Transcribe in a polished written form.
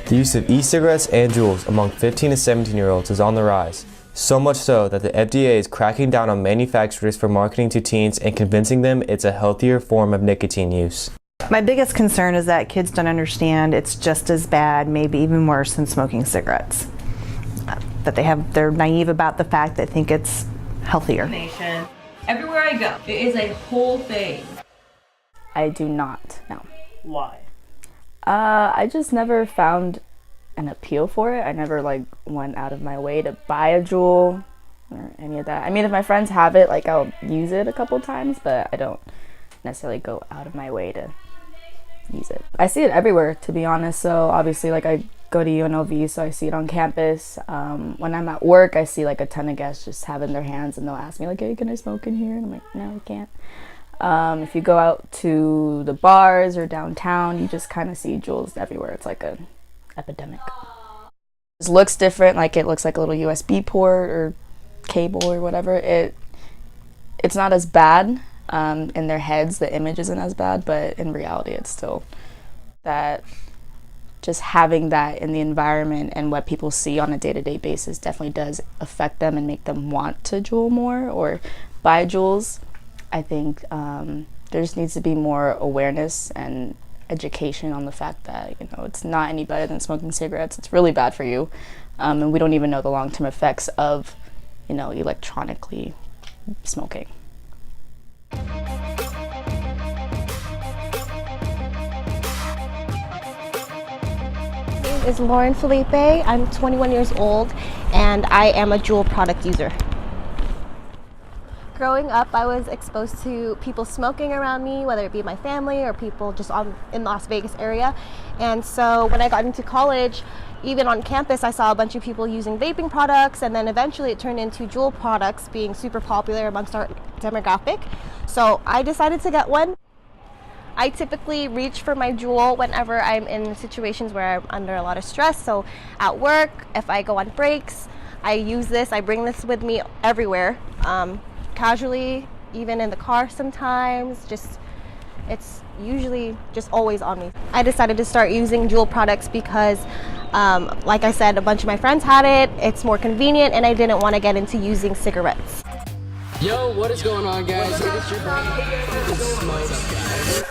The use of e-cigarettes and Juuls among 15 to 17-year-olds is on the rise, so much so that the FDA is cracking down on manufacturers for marketing to teens and convincing them it's a healthier form of nicotine use. My biggest concern is that kids don't understand it's just as bad, maybe even worse than smoking cigarettes. That they're naive about the fact they think it's healthier. Everywhere I go, it is a whole thing. I do not, no. Why? I just never found an appeal for it. I never went out of my way to buy a Juul or any of that. I mean, if my friends have it, I'll use it a couple times, but I don't necessarily go out of my way to use it. I see it everywhere, to be honest. So obviously, I go to UNLV, so I see it on campus. When I'm at work, I see a ton of guests just have it in their hands, and they'll ask me hey, can I smoke in here? And I'm like, no, I can't. If you go out to the bars or downtown, you just kind of see Juuls everywhere. It's like an epidemic. It looks different, it looks like a little USB port or cable or whatever. It's not as bad. In their heads, the image isn't as bad, but in reality, it's still that just having that in the environment and what people see on a day-to-day basis definitely does affect them and make them want to Juul more or buy Juuls. I think there just needs to be more awareness and education on the fact that it's not any better than smoking cigarettes. It's really bad for you, and we don't even know the long-term effects of electronically smoking. My name is Lauren Felipe. I'm 21 years old and I am a Juul product user. Growing up, I was exposed to people smoking around me, whether it be my family or people just in the Las Vegas area. And so when I got into college, even on campus, I saw a bunch of people using vaping products, and then eventually it turned into Juul products being super popular amongst our demographic. So I decided to get one. I typically reach for my Juul whenever I'm in situations where I'm under a lot of stress. So at work, if I go on breaks, I use this. I bring this with me everywhere. Casually, even in the car sometimes, it's usually just always on me. I decided to start using Juul products because, like I said, a bunch of my friends had it, it's more convenient, and I didn't want to get into using cigarettes. Yo, what is going on, guys? It is your boy, Smoke.